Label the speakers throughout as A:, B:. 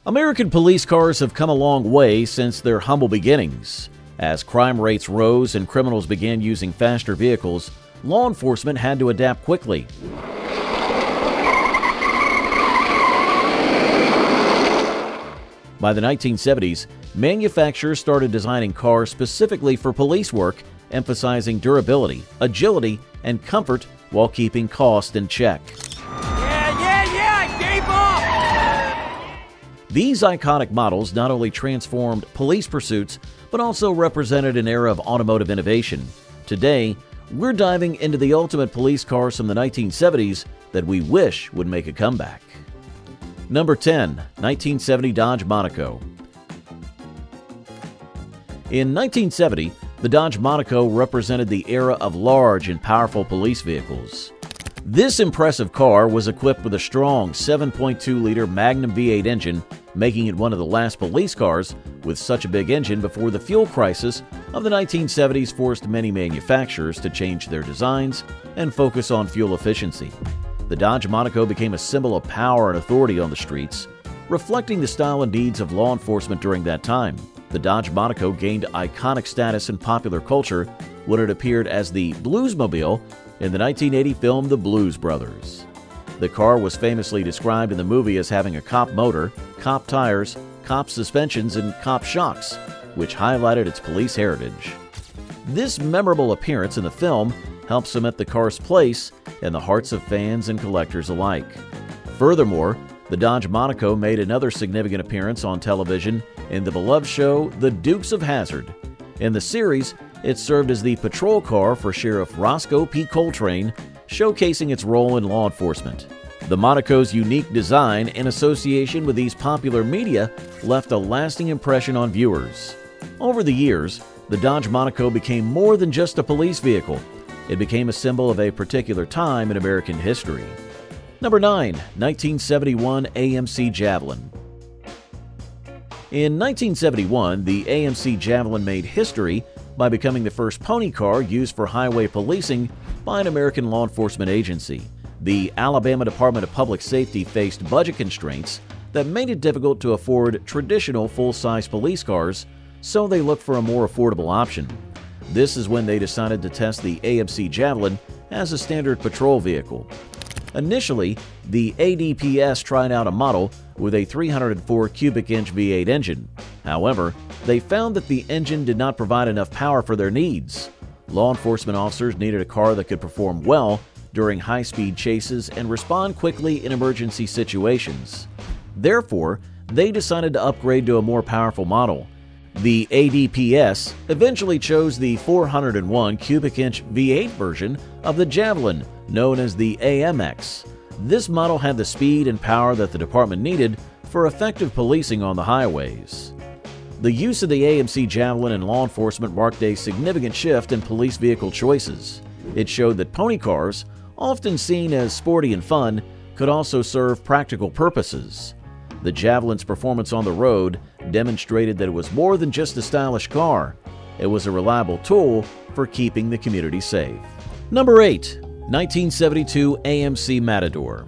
A: American police cars have come a long way since their humble beginnings. As crime rates rose and criminals began using faster vehicles, law enforcement had to adapt quickly. By the 1970s, manufacturers started designing cars specifically for police work, emphasizing durability, agility, and comfort while keeping cost in check.
B: I gave up!
A: These iconic models not only transformed police pursuits, but also represented an era of automotive innovation. Today, we're diving into the ultimate police cars from the 1970s that we wish would make a comeback. Number 10. 1970 Dodge Monaco. In 1970, the Dodge Monaco represented the era of large and powerful police vehicles. This impressive car was equipped with a strong 7.2-liter Magnum V8 engine, making it one of the last police cars with such a big engine before the fuel crisis of the 1970s forced many manufacturers to change their designs and focus on fuel efficiency. The Dodge Monaco became a symbol of power and authority on the streets, reflecting the style and deeds of law enforcement during that time. The Dodge Monaco gained iconic status in popular culture when it appeared as the Bluesmobile in the 1980 film The Blues Brothers. The car was famously described in the movie as having a cop motor, cop tires, cop suspensions, and cop shocks, which highlighted its police heritage. This memorable appearance in the film helped cement the car's place in the hearts of fans and collectors alike. Furthermore, the Dodge Monaco made another significant appearance on television in the beloved show The Dukes of Hazzard. In the series, it served as the patrol car for Sheriff Roscoe P. Coltrane, showcasing its role in law enforcement. The Monaco's unique design in association with these popular media left a lasting impression on viewers. Over the years, the Dodge Monaco became more than just a police vehicle. It became a symbol of a particular time in American history. Number 9. 1971 AMC Javelin. In 1971, the AMC Javelin made history by becoming the first pony car used for highway policing by an American law enforcement agency. The Alabama Department of Public Safety faced budget constraints that made it difficult to afford traditional full-size police cars, so they looked for a more affordable option. This is when they decided to test the AMC Javelin as a standard patrol vehicle. Initially, the ADPS tried out a model with a 304 cubic inch V8 engine. However, they found that the engine did not provide enough power for their needs. Law enforcement officers needed a car that could perform well during high-speed chases and respond quickly in emergency situations. Therefore, they decided to upgrade to a more powerful model. The ADPS eventually chose the 401 cubic inch V8 version of the Javelin, known as the AMX. This model had the speed and power that the department needed for effective policing on the highways. The use of the AMC Javelin in law enforcement marked a significant shift in police vehicle choices. It showed that pony cars, often seen as sporty and fun, could also serve practical purposes. The Javelin's performance on the road demonstrated that it was more than just a stylish car. It was a reliable tool for keeping the community safe. Number 8. 1972 AMC Matador.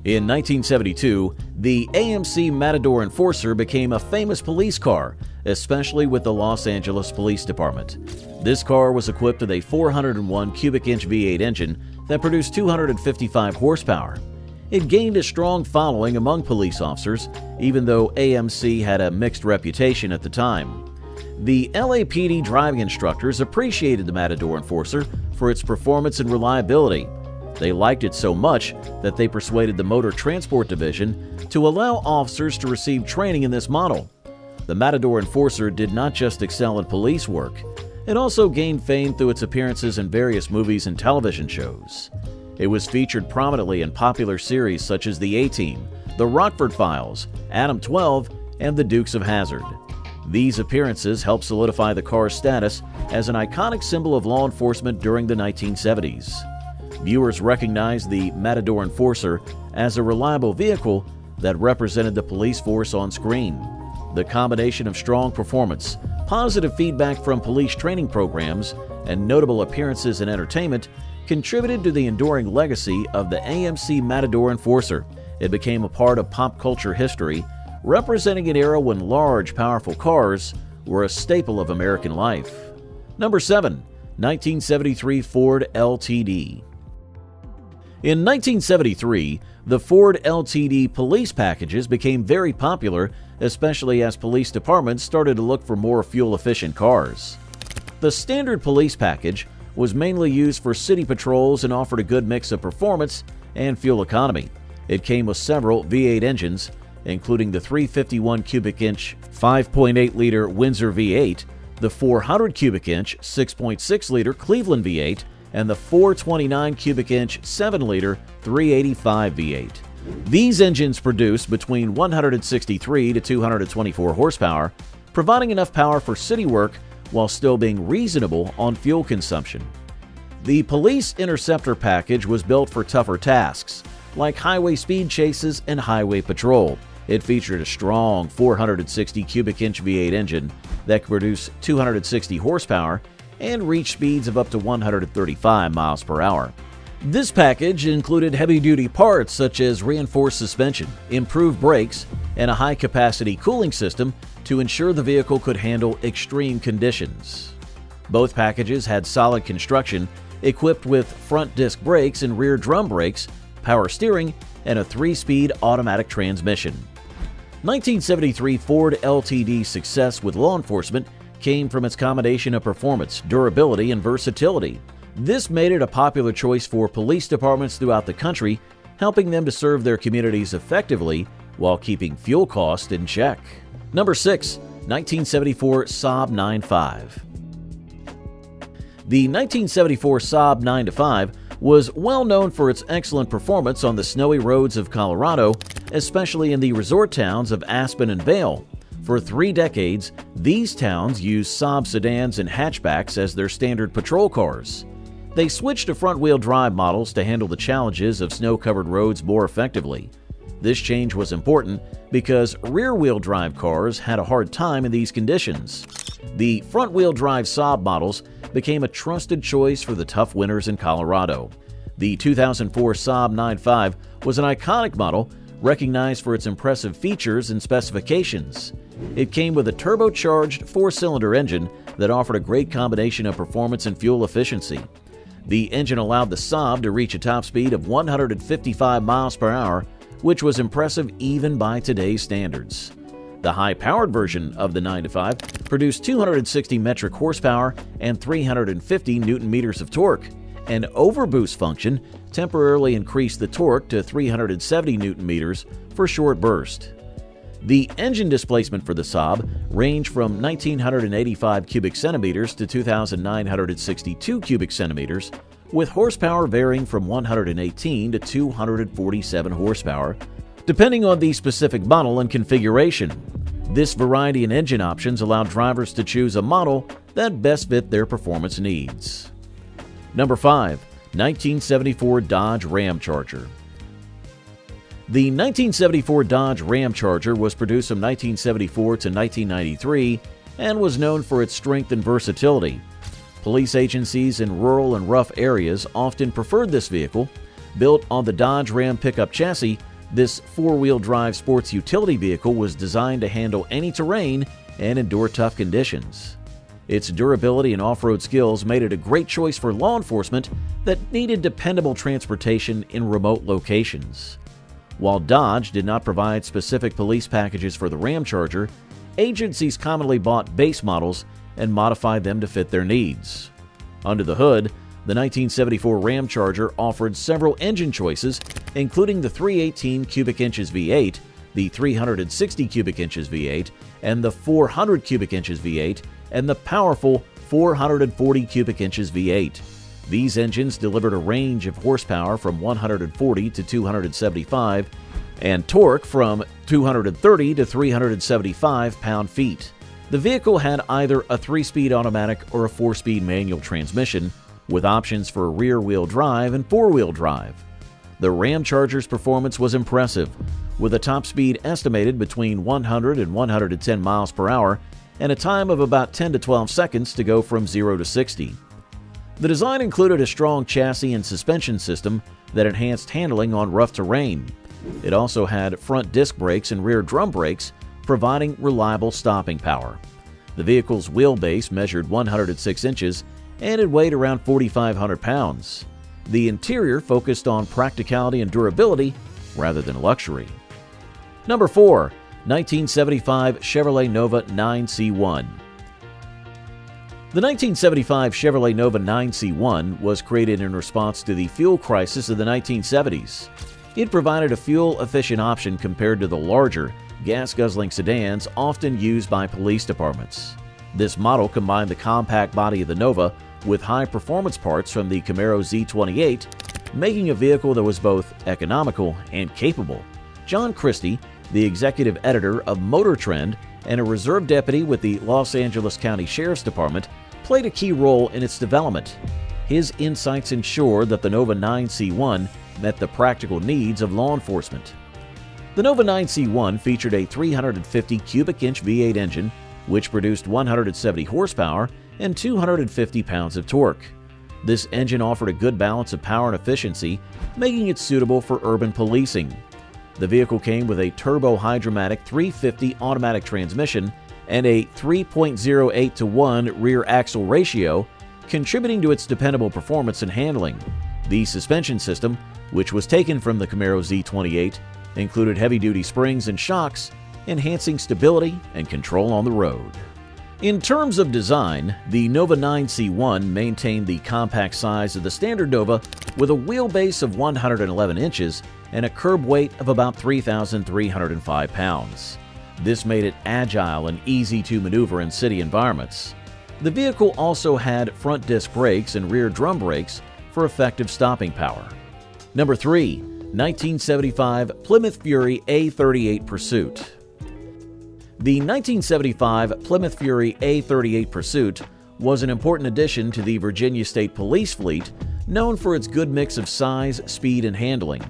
A: In 1972, the AMC Matador Enforcer became a famous police car, especially with the Los Angeles Police Department. This car was equipped with a 401 cubic inch V8 engine that produced 255 horsepower. It gained a strong following among police officers, even though AMC had a mixed reputation at the time. The LAPD driving instructors appreciated the Matador Enforcer for its performance and reliability. They liked it so much that they persuaded the Motor Transport Division to allow officers to receive training in this model. The Matador Enforcer did not just excel in police work. It also gained fame through its appearances in various movies and television shows. It was featured prominently in popular series such as The A-Team, The Rockford Files, Adam 12, and The Dukes of Hazzard. These appearances helped solidify the car's status as an iconic symbol of law enforcement during the 1970s. Viewers recognized the Matador Enforcer as a reliable vehicle that represented the police force on screen. The combination of strong performance, positive feedback from police training programs, and notable appearances in entertainment contributed to the enduring legacy of the AMC Matador Enforcer. It became a part of pop culture history, representing an era when large, powerful cars were a staple of American life. Number 7. 1973 Ford LTD. In 1973, the Ford LTD police packages became very popular, especially as police departments started to look for more fuel-efficient cars. The standard police package was mainly used for city patrols and offered a good mix of performance and fuel economy. It came with several V8 engines, including the 351 cubic inch 5.8-liter Windsor V8, the 400 cubic inch 6.6-liter Cleveland V8, and the 429 cubic inch 7-liter 385 V8. These engines produced between 163 to 224 horsepower, providing enough power for city work while still being reasonable on fuel consumption. The Police Interceptor package was built for tougher tasks, like highway speed chases and highway patrol. It featured a strong 460 cubic inch V8 engine that could produce 260 horsepower and reach speeds of up to 135 miles per hour. This package included heavy-duty parts such as reinforced suspension, improved brakes, and a high-capacity cooling system to ensure the vehicle could handle extreme conditions. Both packages had solid construction, equipped with front disc brakes and rear drum brakes, power steering, and a 3-speed automatic transmission. 1973 Ford LTD's success with law enforcement came from its combination of performance, durability, and versatility. This made it a popular choice for police departments throughout the country, helping them to serve their communities effectively while keeping fuel costs in check. Number 6. 1974 Saab 9-5. The 1974 Saab 9-5 was well known for its excellent performance on the snowy roads of Colorado, especially in the resort towns of Aspen and Vail. For 3 decades, these towns used Saab sedans and hatchbacks as their standard patrol cars. They switched to front-wheel drive models to handle the challenges of snow-covered roads more effectively. This change was important because rear-wheel drive cars had a hard time in these conditions. The front-wheel drive Saab models became a trusted choice for the tough winters in Colorado. The 2004 Saab 9-5 was an iconic model recognized for its impressive features and specifications. It came with a turbocharged 4-cylinder engine that offered a great combination of performance and fuel efficiency. The engine allowed the Saab to reach a top speed of 155 miles per hour, which was impressive even by today's standards. The high-powered version of the 9-5 produced 260 metric horsepower and 350 newton-meters of torque. An overboost function temporarily increased the torque to 370 newton-meters for short burst. The engine displacement for the Saab ranged from 1,985 cubic centimeters to 2,962 cubic centimeters, with horsepower varying from 118 to 247 horsepower, depending on the specific model and configuration. This variety in engine options allowed drivers to choose a model that best fit their performance needs. Number 5. 1974 Dodge Ram Charger. The 1974 Dodge Ram Charger was produced from 1974 to 1993 and was known for its strength and versatility. Police agencies in rural and rough areas often preferred this vehicle. Built on the Dodge Ram pickup chassis, this 4-wheel drive sports utility vehicle was designed to handle any terrain and endure tough conditions. Its durability and off-road skills made it a great choice for law enforcement that needed dependable transportation in remote locations. While Dodge did not provide specific police packages for the Ram Charger, agencies commonly bought base models and modified them to fit their needs. Under the hood, the 1974 Ram Charger offered several engine choices, including the 318 cubic inches V8, the 360 cubic inches V8, and the 400 cubic inches V8, and the powerful 440 cubic inches V8. These engines delivered a range of horsepower from 140 to 275 and torque from 230 to 375 pound-feet. The vehicle had either a 3-speed automatic or a 4-speed manual transmission, with options for rear-wheel drive and 4-wheel drive. The Ram Charger's performance was impressive, with a top speed estimated between 100 and 110 miles per hour and a time of about 10 to 12 seconds to go from 0 to 60. The design included a strong chassis and suspension system that enhanced handling on rough terrain. It also had front disc brakes and rear drum brakes, providing reliable stopping power. The vehicle's wheelbase measured 106 inches and it weighed around 4,500 pounds. The interior focused on practicality and durability rather than luxury. Number 4. 1975 Chevrolet Nova 9C1. The 1975 Chevrolet Nova 9C1 was created in response to the fuel crisis of the 1970s. It provided a fuel-efficient option compared to the larger, gas-guzzling sedans often used by police departments. This model combined the compact body of the Nova with high-performance parts from the Camaro Z28, making a vehicle that was both economical and capable. John Christie, the executive editor of Motor Trend and a reserve deputy with the Los Angeles County Sheriff's Department, played a key role in its development. His insights ensured that the Nova 9C1 met the practical needs of law enforcement. The Nova 9C1 featured a 350 cubic inch V8 engine, which produced 170 horsepower and 250 pounds of torque. This engine offered a good balance of power and efficiency, making it suitable for urban policing. The vehicle came with a turbo-hydromatic 350 automatic transmission and a 3.08:1 rear axle ratio, contributing to its dependable performance and handling. The suspension system, which was taken from the Camaro Z28, included heavy-duty springs and shocks, enhancing stability and control on the road. In terms of design, the Nova 9C1 maintained the compact size of the standard Nova with a wheelbase of 111 inches and a curb weight of about 3,305 pounds. This made it agile and easy to maneuver in city environments. The vehicle also had front disc brakes and rear drum brakes for effective stopping power. Number 3. 1975 Plymouth Fury A38 Pursuit. The 1975 Plymouth Fury A38 Pursuit was an important addition to the Virginia State Police fleet, known for its good mix of size, speed, and handling.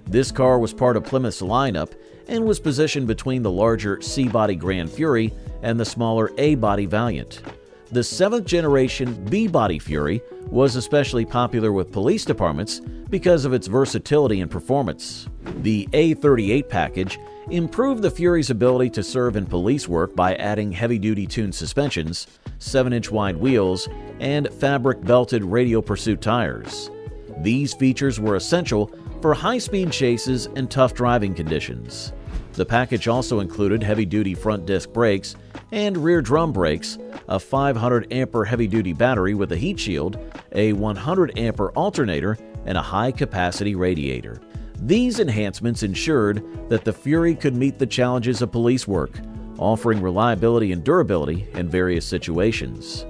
A: This car was part of Plymouth's lineup and was positioned between the larger C-body Grand Fury and the smaller A-body Valiant. The 7th generation B-body Fury was especially popular with police departments because of its versatility and performance. The A38 package improved the Fury's ability to serve in police work by adding heavy-duty tuned suspensions, 7-inch wide wheels, and fabric-belted radial pursuit tires. These features were essential for high-speed chases and tough driving conditions. The package also included heavy-duty front disc brakes and rear drum brakes, a 500-ampere heavy-duty battery with a heat shield, a 100-ampere alternator, and a high-capacity radiator. These enhancements ensured that the Fury could meet the challenges of police work, offering reliability and durability in various situations.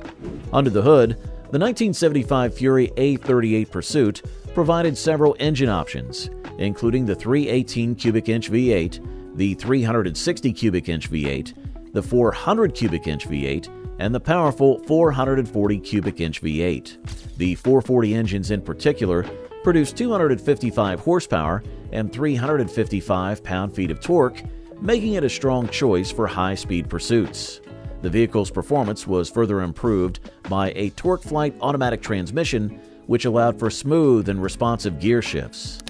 A: Under the hood, the 1975 Fury A38 Pursuit provided several engine options, including the 318 cubic inch V8, the 360 cubic inch V8, the 400 cubic inch V8, and the powerful 440 cubic inch V8. The 440 engines in particular produced 255 horsepower and 355 pound-feet of torque, making it a strong choice for high-speed pursuits. The vehicle's performance was further improved by a TorqueFlite automatic transmission, which allowed for smooth and responsive gear shifts.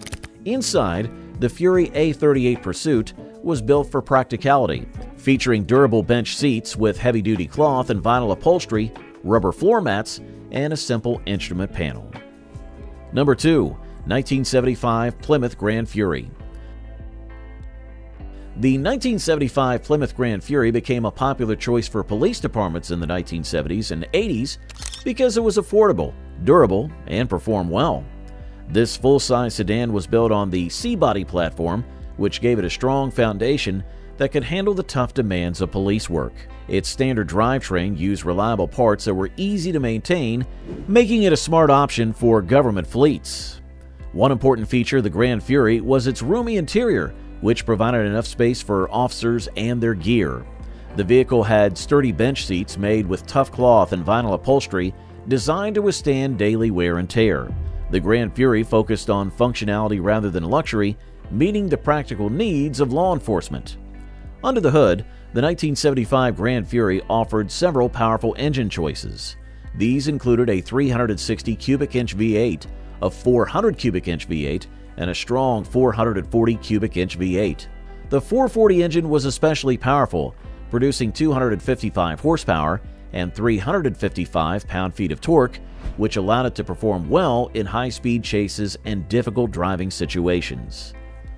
A: Inside, the Fury A38 Pursuit was built for practicality, featuring durable bench seats with heavy-duty cloth and vinyl upholstery, rubber floor mats, and a simple instrument panel. Number 2. 1975 Plymouth Grand Fury. The 1975 Plymouth Grand Fury became a popular choice for police departments in the 1970s and 80s because it was affordable, durable, and performed well. This full-size sedan was built on the C-body platform, which gave it a strong foundation that could handle the tough demands of police work. Its standard drivetrain used reliable parts that were easy to maintain, making it a smart option for government fleets. One important feature of the Grand Fury was its roomy interior, which provided enough space for officers and their gear. The vehicle had sturdy bench seats made with tough cloth and vinyl upholstery designed to withstand daily wear and tear. The Grand Fury focused on functionality rather than luxury, meeting the practical needs of law enforcement. Under the hood, the 1975 Grand Fury offered several powerful engine choices. These included a 360 cubic inch V8, a 400 cubic inch V8, and a strong 440 cubic inch V8. The 440 engine was especially powerful, producing 255 horsepower and 355 pound-feet of torque, which allowed it to perform well in high-speed chases and difficult driving situations.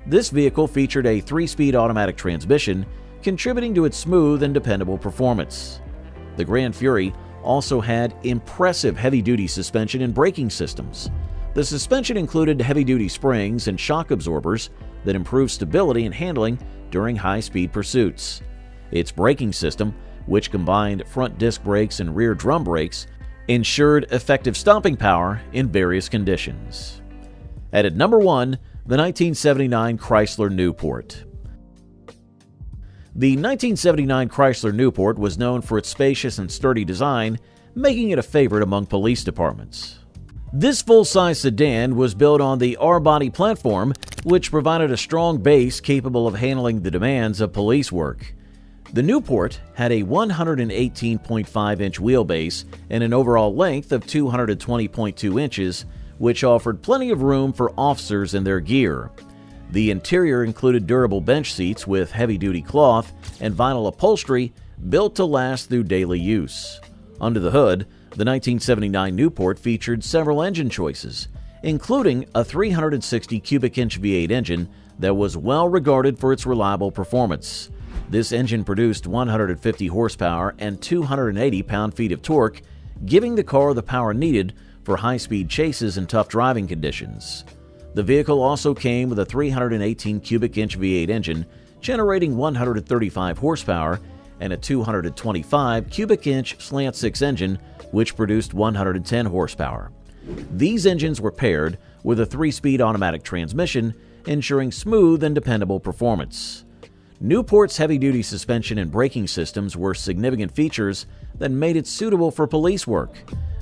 A: This vehicle featured a 3-speed automatic transmission, contributing to its smooth and dependable performance. The Grand Fury also had impressive heavy-duty suspension and braking systems. The suspension included heavy-duty springs and shock absorbers that improved stability and handling during high-speed pursuits. Its braking system, which combined front disc brakes and rear drum brakes, ensured effective stopping power in various conditions. At number 1, the 1979 Chrysler Newport. The 1979 Chrysler Newport was known for its spacious and sturdy design, making it a favorite among police departments. This full-size sedan was built on the R-body platform, which provided a strong base capable of handling the demands of police work. The Newport had a 118.5-inch wheelbase and an overall length of 220.2 inches, which offered plenty of room for officers and their gear. The interior included durable bench seats with heavy-duty cloth and vinyl upholstery built to last through daily use. Under the hood, the 1979 Newport featured several engine choices, including a 360 cubic inch V8 engine that was well regarded for its reliable performance. This engine produced 150 horsepower and 280 pound-feet of torque, giving the car the power needed for high-speed chases and tough driving conditions. The vehicle also came with a 318 cubic inch V8 engine, generating 135 horsepower, and a 225 cubic inch slant-six engine, which produced 110 horsepower. These engines were paired with a 3-speed automatic transmission, ensuring smooth and dependable performance. Newport's heavy-duty suspension and braking systems were significant features that made it suitable for police work.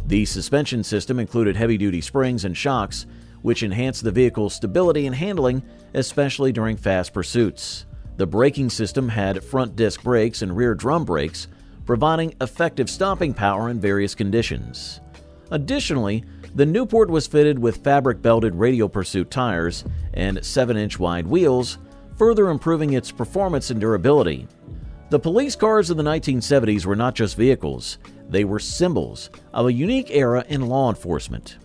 A: The suspension system included heavy-duty springs and shocks, which enhanced the vehicle's stability and handling, especially during fast pursuits. The braking system had front disc brakes and rear drum brakes, providing effective stopping power in various conditions. Additionally, the Newport was fitted with fabric-belted radial pursuit tires and 7-inch wide wheels, further improving its performance and durability. The police cars of the 1970s were not just vehicles, they were symbols of a unique era in law enforcement.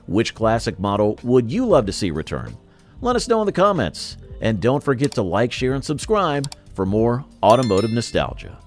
A: Which classic model would you love to see return? Let us know in the comments, and don't forget to like, share, and subscribe for more automotive nostalgia.